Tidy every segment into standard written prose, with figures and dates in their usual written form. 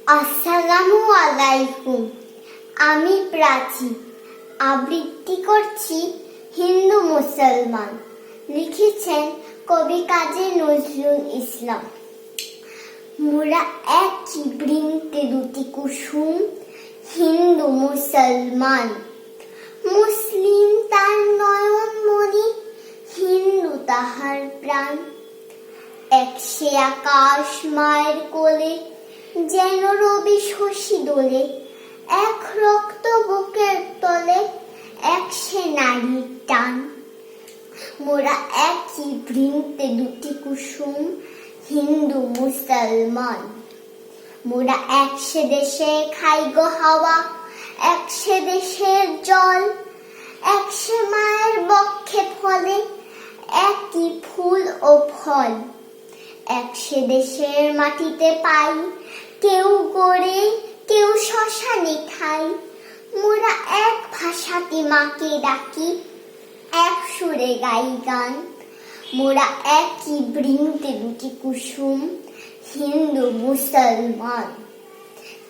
আসসালামু আলাইকুম। আমি প্রাচী, আবৃত্তি করছি হিন্দু মুসলমান। লিখেছেন কবি কাজী নজরুল ইসলাম। মোরা একই বৃন্তে দুটি কুসুম, হিন্দু মুসলমান। মুসলিম তার নয়ন মনি, হিন্দু তাহার প্রাণ। এক সে আকাশ মায়ের কোলে, যেন রবি শশী দোলে। এক রক্ত বুকের তলে, এক সে নারীর টান। মোরা একই বৃন্তে দুটি কুসুম, হিন্দু মুসলমান। মোরা এক সে দেশে খাই গো হাওয়া, এক সে দেশের জল। এক সে মায়ের বক্ষে ফলে, একই ফুল ও ফল। এক সে দেশের মাটিতে পাই, কেউ গড়ে কেউ শ্মশানে ঠাই। মোরা এক ভাষাতে মাকে ডাকি, এক সুরে গাই গান। মোরা একই বৃন্তে দুটি কুসুম, হিন্দু মুসলমান।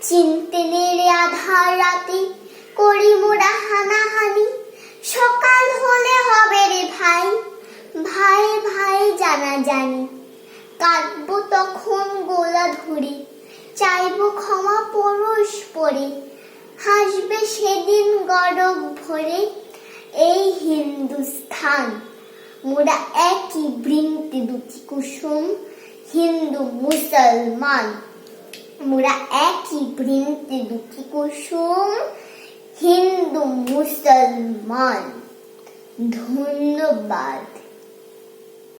চিনতে নেড়ে আধার রাতে করি মোরা হানাহানি। সকাল হলে হবে রে ভাই, ভাই ভাই জানা জানি। কাঁদবো তখন গোলা ধরে, চাইবো ক্ষমা পরশ পরে। হাসবে সেদিন গরব ভরে এই হিন্দুস্থান। মোরা একই বৃন্তে দুটি কুসুম, হিন্দু মুসলমান। মোরা একই বৃন্তে দুটি কুসুম, হিন্দু মুসলমান। ধন্যবাদ।